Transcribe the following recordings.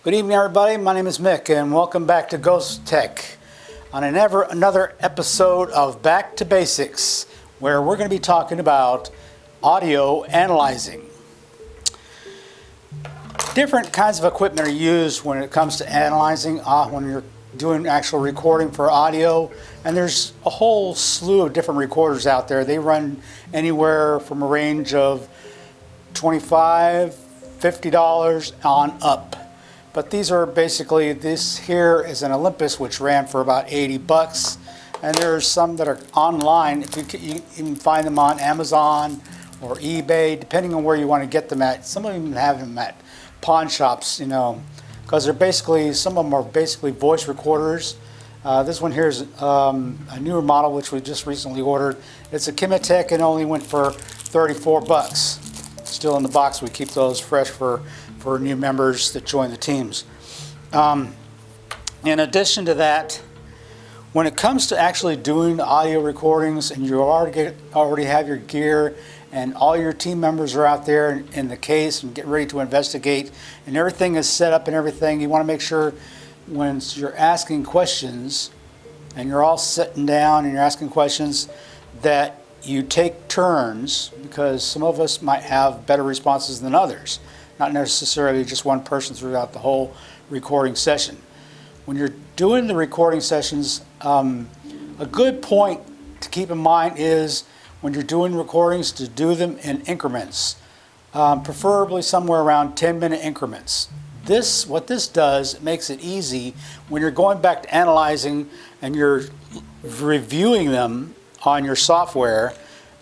Good evening, everybody. My name is Mick, and welcome back to Ghostteq on another episode of Back to Basics, where we're going to be talking about audio analyzing. Different kinds of equipment are used when it comes to analyzing when you're doing actual recording for audio, and there's a whole slew of different recorders out there. They run anywhere from a range of $25, $50 on up. But these are basically, this here is an Olympus, which ran for about 80 bucks. And there's some that are online. You can find them on Amazon or eBay, depending on where you want to get them at. Some of them even have them at pawn shops, because they're basically, some of them are basically voice recorders. This one here is a newer model, which we just recently ordered. It's a Ghostteq and only went for 34 bucks. Still in the box. We keep those fresh for new members that join the teams. In addition to that, when it comes to actually doing audio recordings and you already have your gear and all your team members are out there in the case and getting ready to investigate and everything is set up and everything, you want to make sure when you're asking questions and you're all sitting down and you're asking questions that you take turns, because some of us might have better responses than others. Not necessarily just one person throughout the whole recording session. When you're doing the recording sessions, a good point to keep in mind is when you're doing recordings to do them in increments, preferably somewhere around 10-minute increments. What this does, it makes it easy when you're going back to analyzing and you're reviewing them on your software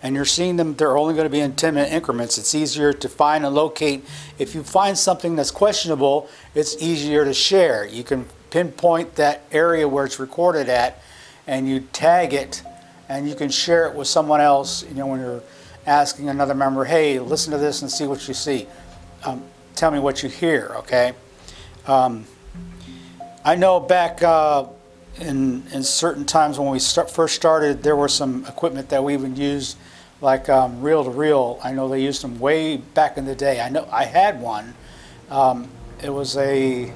and you're seeing them, they're only going to be in 10-minute increments. It's easier to find and locate. If you find something that's questionable, it's easier to share. You can pinpoint that area where it's recorded at and you tag it and you can share it with someone else, when you're asking another member, hey, listen to this and see what you see. Tell me what you hear, okay? I know back in certain times when we first started, there was some equipment that we even used, like reel-to-reel. I know they used them way back in the day. I know I had one. It was a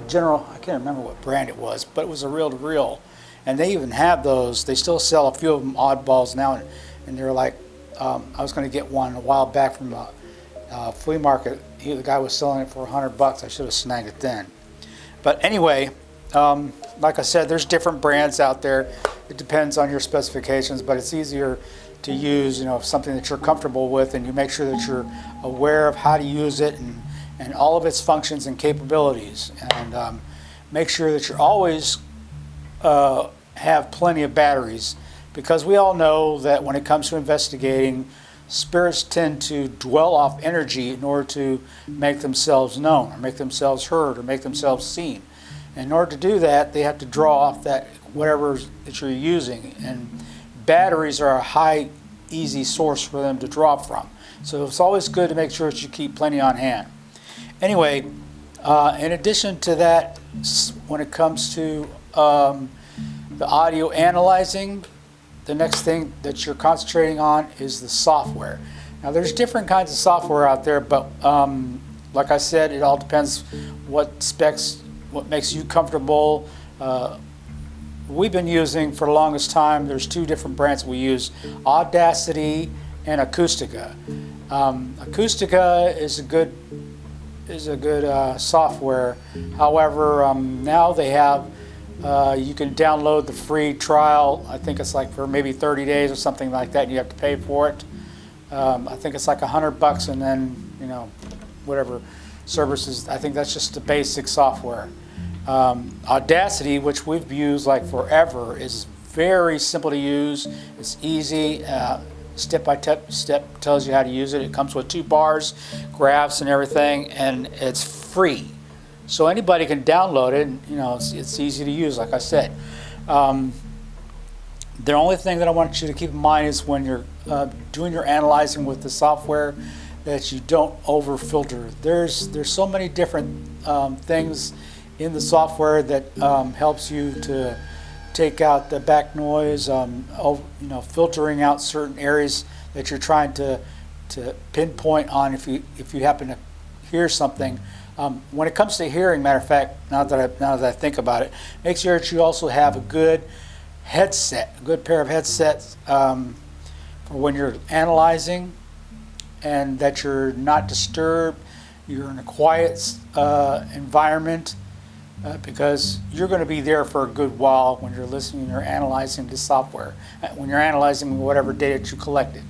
General, I can't remember what brand it was, but it was a reel-to-reel. And they even have those. They still sell a few of them oddballs now, and they're like, I was going to get one a while back from a flea market. The guy was selling it for $100. I should have snagged it then. But anyway, like I said, there's different brands out there. It depends on your specifications, but it's easier to use, something that you're comfortable with, and you make sure that you're aware of how to use it and all of its functions and capabilities. And make sure that you always have plenty of batteries, because we all know that when it comes to investigating, spirits tend to dwell off energy in order to make themselves known or make themselves heard or make themselves seen. In order to do that, they have to draw off that whatever that you're using, and batteries are a high, easy source for them to draw from. So it's always good to make sure that you keep plenty on hand. Anyway, in addition to that, when it comes to the audio analyzing, the next thing that you're concentrating on is the software. Now, there's different kinds of software out there, but like I said, it all depends what specs, what makes you comfortable. We've been using for the longest time, there's two different brands we use, Audacity and Ghostteq. Ghostteq is a good software. However, now they have, you can download the free trial. I think it's like for maybe 30 days or something like that, and you have to pay for it. I think it's like $100, and then, whatever services. I think that's just the basic software. Audacity, which we've used like forever, is very simple to use. It's easy. Step-by-step tells you how to use it. It comes with 2 bars, graphs, and everything, and it's free. So anybody can download it, and it's easy to use, like I said. The only thing that I want you to keep in mind is when you're doing your analyzing with the software, that you don't over filter. There's so many different things in the software that helps you to take out the back noise, filtering out certain areas that you're trying to pinpoint on if you happen to hear something When it comes to hearing, matter of fact, now that I think about it, make sure that you also have a good headset, a good pair of headsets for when you're analyzing, and that you're not disturbed. You're in a quiet environment, because you're going to be there for a good while when you're listening and you're analyzing the software, when you're analyzing whatever data that you collected.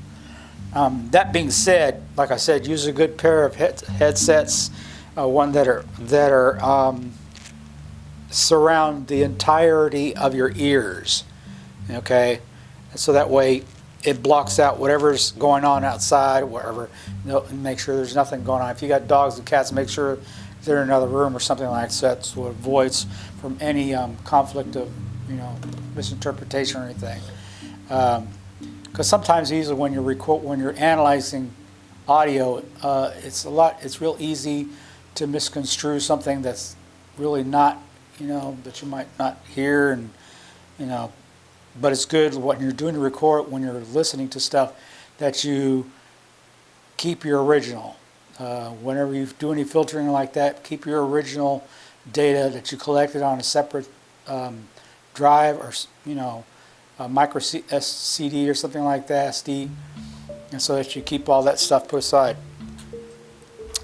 That being said, like I said, use a good pair of headsets, one that are surround the entirety of your ears. Okay, so that way it blocks out whatever's going on outside, wherever. And make sure there's nothing going on. If you got dogs and cats, make sure they're in another room or something like that, so it avoids from any conflict of misinterpretation or anything. Because sometimes, easily when you're analyzing audio, it's real easy to misconstrue something that's really not, that you might not hear, and but it's good when you're doing the record, when you're listening to stuff, that you keep your original. Whenever you do any filtering like that, keep your original data that you collected on a separate drive, or a micro CD or something like that, SD, and so that you keep all that stuff put aside.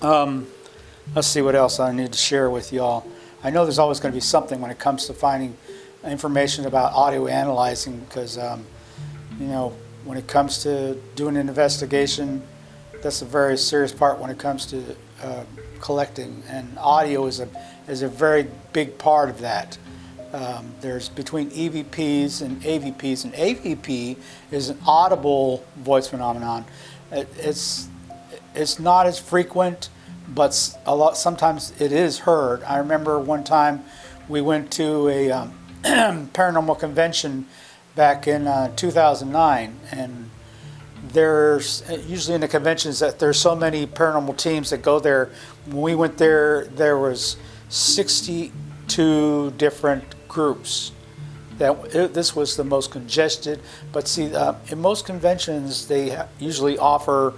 Let's see what else I need to share with y'all. I know there's always going to be something when it comes to finding information about audio analyzing, because when it comes to doing an investigation, that's a very serious part when it comes to collecting, and audio is a very big part of that. There's between EVPs and AVPs, and AVP is an audible voice phenomenon. It's not as frequent, but sometimes it is heard. I remember one time we went to a paranormal convention back in 2009, and there's usually in the conventions that there's so many paranormal teams that go there. When we went there, there was 62 different groups. This was the most congested. But see, in most conventions, they usually offer.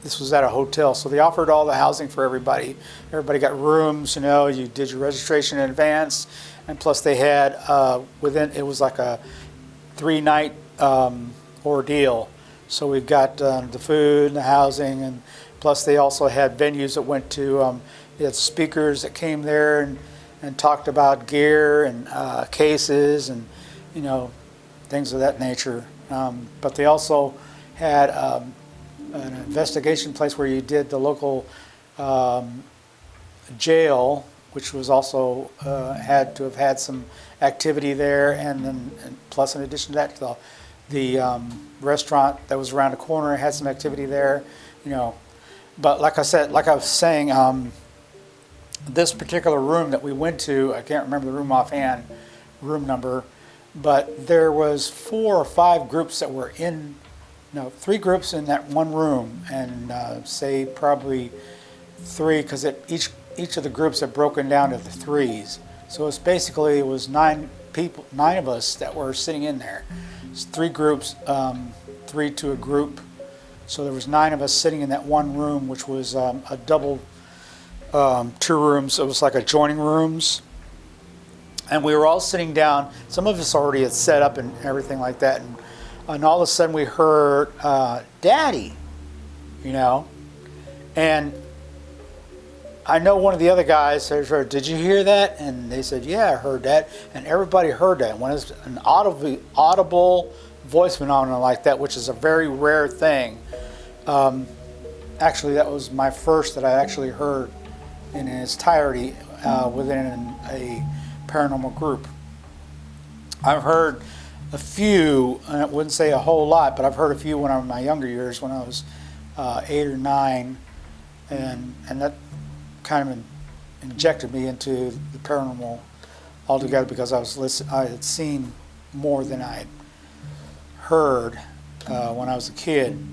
This was at a hotel, so they offered all the housing for everybody. Everybody got rooms. You did your registration in advance, and plus they had it was like a 3-night ordeal. So we've got the food and the housing, and plus they also had venues that went to. They had speakers that came there and talked about gear and cases and things of that nature. But they also had an investigation place where you did the local jail, which was also had to have had some activity there, and plus in addition to that, the restaurant that was around the corner had some activity there, But like I was saying, this particular room that we went to, I can't remember the room offhand, room number, but there was 4 or 5 groups that were in. 3 groups in that one room, and say probably 3, because each of the groups had broken down to the 3s. So it was 9 people, 9 of us that were sitting in there. It's 3 groups, 3 to a group. So there was 9 of us sitting in that one room, which was a double 2 rooms. It was like adjoining rooms, and we were all sitting down. Some of us already had set up and everything like that, and all of a sudden we heard, Daddy, and I know one of the other guys said, did you hear that? And they said, yeah, I heard that. And everybody heard that. When it's an audible voice phenomenon like that, which is a very rare thing. Actually, that was my first that I actually heard in its entirety within a paranormal group. I've heard a few, and I wouldn't say a whole lot, but I've heard a few when I was in my younger years, when I was 8 or 9, and that kind of injected me into the paranormal altogether, because I had seen more than I had heard when I was a kid.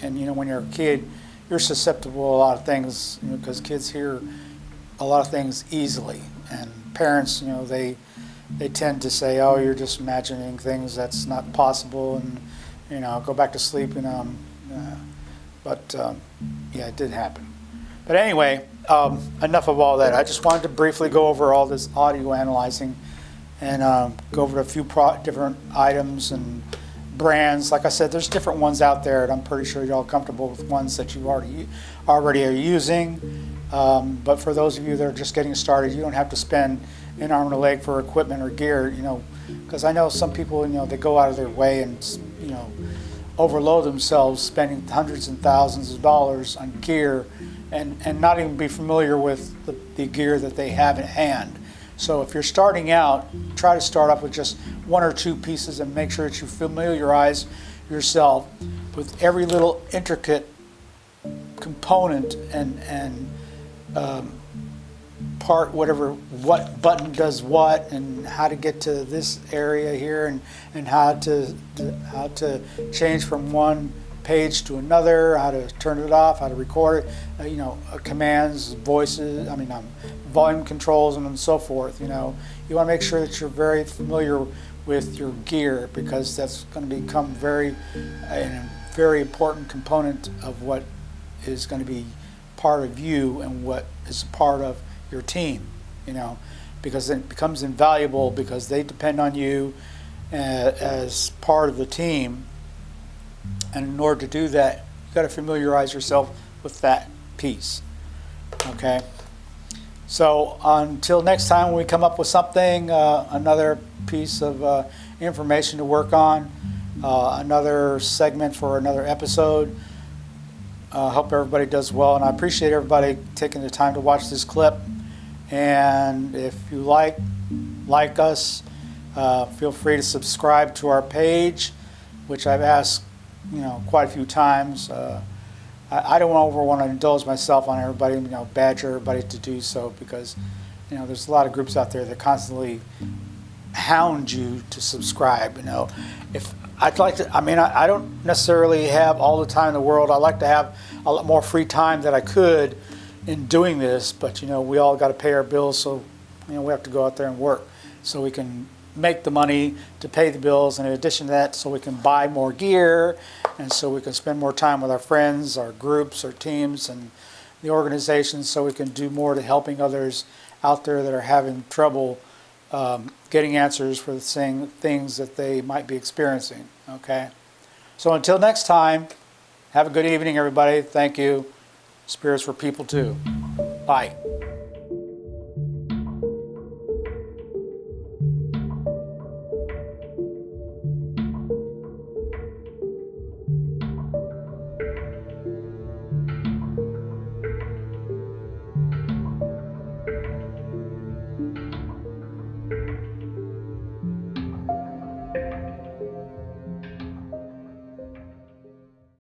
And when you're a kid, you're susceptible to a lot of things, because kids hear a lot of things easily, and parents, they tend to say, oh, you're just imagining things, that's not possible, and go back to sleep. But yeah, it did happen. But anyway, enough of all that. I just wanted to briefly go over all this audio analyzing and go over a few different items and brands. Like I said, there's different ones out there, and I'm pretty sure you're all comfortable with ones that you already are using. But for those of you that are just getting started, you don't have to spend an arm and a leg for equipment or gear, because I know some people, they go out of their way and, overload themselves, spending hundreds and thousands of dollars on gear and not even be familiar with the gear that they have in hand. So if you're starting out, try to start off with just one or two pieces and make sure that you familiarize yourself with every little intricate component and part, what button does what, and how to get to this area here, and how to change from one page to another, how to turn it off, how to record it, commands, voices, volume controls, and so forth. You want to make sure that you're very familiar with your gear, because that's going to become a very important component of what is going to be part of you and what is part of your team, because it becomes invaluable, because they depend on you as part of the team. And in order to do that, you've got to familiarize yourself with that piece. Okay? So until next time, when we come up with something, another piece of information to work on, another segment for another episode. Hope everybody does well, and I appreciate everybody taking the time to watch this clip. And if you like us, feel free to subscribe to our page, which I've asked quite a few times. I don't want to indulge myself on everybody, badger everybody to do so, because there's a lot of groups out there that constantly hound you to subscribe. If I'd like to, I don't necessarily have all the time in the world. I like to have a lot more free time than I could in doing this, but we all got to pay our bills, so we have to go out there and work so we can make the money to pay the bills, and in addition to that, so we can buy more gear, and so we can spend more time with our friends, our groups, our teams, and the organizations, so we can do more to helping others out there that are having trouble getting answers for the same things that they might be experiencing. Okay, so until next time, have a good evening, everybody. Thank you. Spirits for people too. Bye.